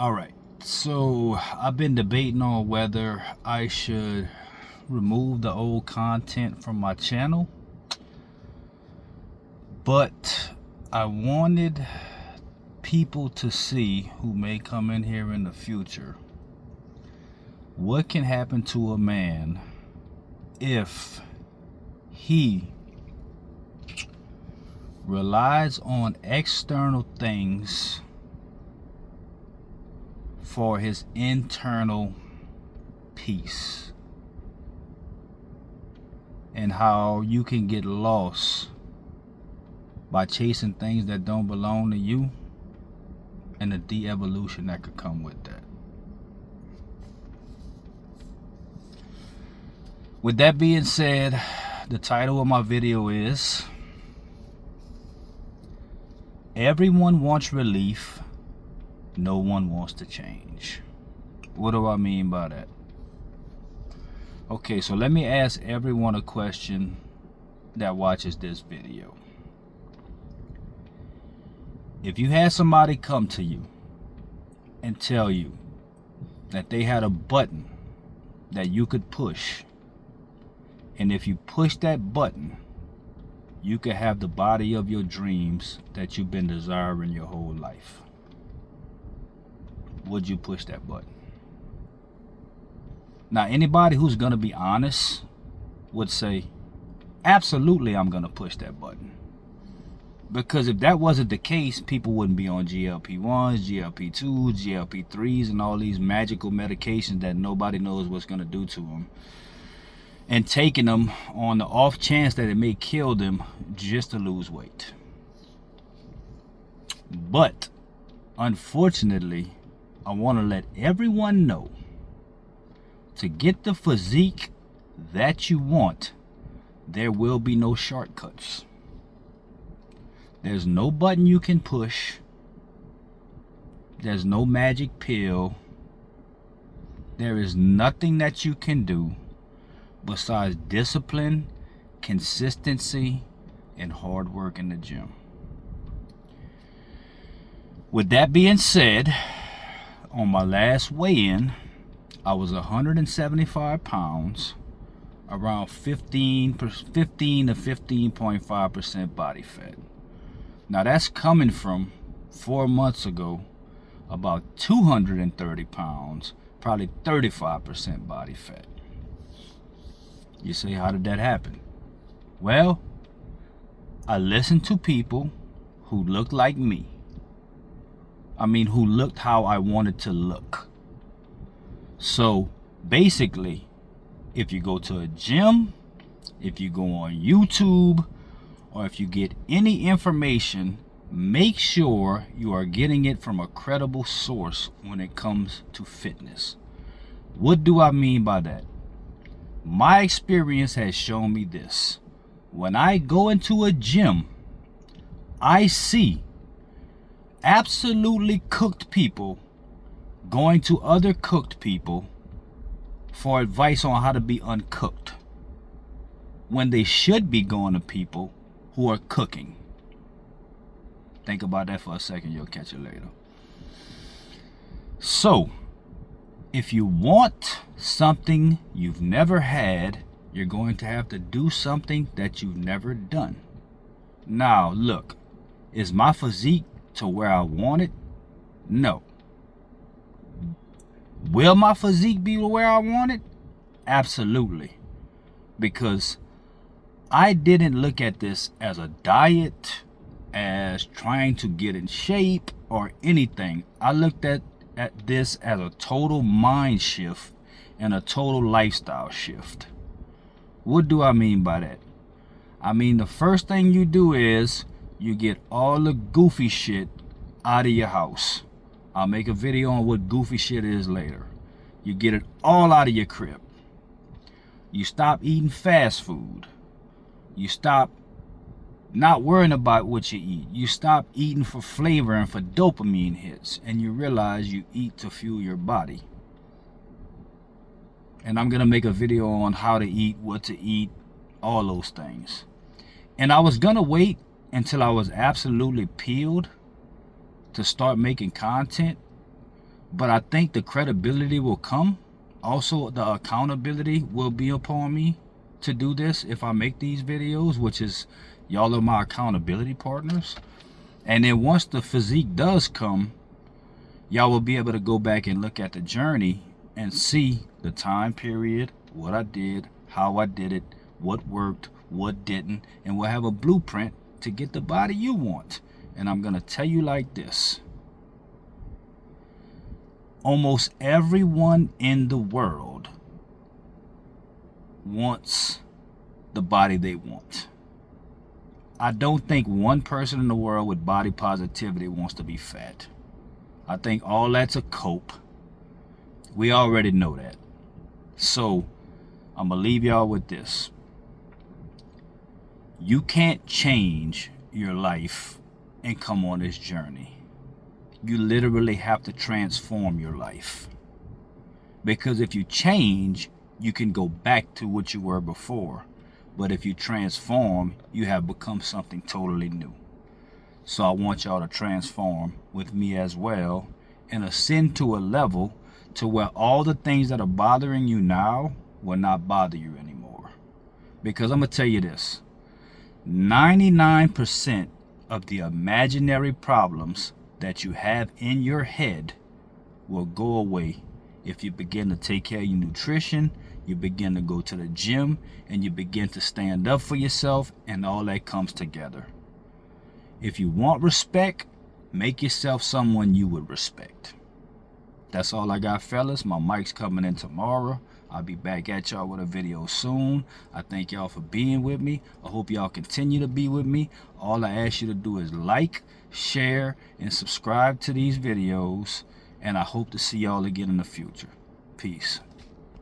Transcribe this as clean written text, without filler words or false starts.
All right, so I've been debating on whether I should remove the old content from my channel, but I wanted people to see who may come in here in the future what can happen to a man if he relies on external things for his internal peace, and how you can get lost by chasing things that don't belong to you, and the de-evolution that could come with that. With that being said, the title of my video is Everyone Wants Relief, No One Wants to Change. What do I mean by that? Okay, so let me ask everyone a question that watches this video. If you had somebody come to you and tell you that they had a button that you could push, and if you push that button, you could have the body of your dreams that you've been desiring your whole life, would you push that button? Now, anybody who's going to be honest would say, absolutely, I'm going to push that button. Because if that wasn't the case, people wouldn't be on GLP-1s, GLP-2s, GLP-3s, and all these magical medications that nobody knows what's going to do to them, and taking them on the off chance that it may kill them just to lose weight. But unfortunately, I want to let everyone know, to get the physique that you want, there will be no shortcuts. There's no button you can push. There's no magic pill. There is nothing that you can do besides discipline, consistency, and hard work in the gym. With that being said, on my last weigh-in, I was 175 pounds, around 15 to 15.5% body fat. Now that's coming from 4 months ago, about 230 pounds, probably 35% body fat. You say, how did that happen? Well, I listened to people who looked like me. Who looked how I wanted to look. So basically, if you go to a gym, if you go on YouTube, or if you get any information, make sure you are getting it from a credible source when it comes to fitness. What do I mean by that? My experience has shown me this. When I go into a gym, I see absolutely cooked people going to other cooked people for advice on how to be uncooked, when they should be going to people who are cooking. Think about that for a second, you'll catch it later. So, if you want something you've never had, you're going to have to do something that you've never done. Now, look, is my physique to where I want it? No. Will my physique be where I want it? Absolutely. Because I didn't look at this as a diet, as trying to get in shape or anything. I looked at this as a total mind shift and a total lifestyle shift. What do I mean by that? The first thing you do is you get all the goofy shit out of your house. I'll make a video on what goofy shit is later. You get it all out of your crib. You stop eating fast food. You stop not worrying about what you eat. You stop eating for flavor and for dopamine hits, and you realize you eat to fuel your body. And I'm gonna make a video on how to eat, what to eat, all those things. And I was gonna wait until I was absolutely peeled to start making content, But I think the credibility will come. Also, the accountability will be upon me to do this if I make these videos, which is y'all are my accountability partners. And then once the physique does come, y'all will be able to go back and look at the journey and see the time period, what I did, how I did it, what worked, what didn't, and we'll have a blueprint to get the body you want. And I'm gonna tell you like this: almost everyone in the world wants the body they want. I don't think one person in the world with body positivity wants to be fat. I think all that's a cope. We already know that. So I'm gonna leave y'all with this. You can't change your life and come on this journey. You literally have to transform your life. Because if you change, you can go back to what you were before. But if you transform, you have become something totally new. So I want y'all to transform with me as well and ascend to a level to where all the things that are bothering you now will not bother you anymore. Because I'm gonna tell you this: 99% of the imaginary problems that you have in your head will go away if you begin to take care of your nutrition, you begin to go to the gym, and you begin to stand up for yourself, and all that comes together. If you want respect, make yourself someone you would respect. That's all I got, fellas. My mic's coming in tomorrow. I'll be back at y'all with a video soon. I thank y'all for being with me. I hope y'all continue to be with me. All I ask you to do is like, share, and subscribe to these videos. And I hope to see y'all again in the future. Peace.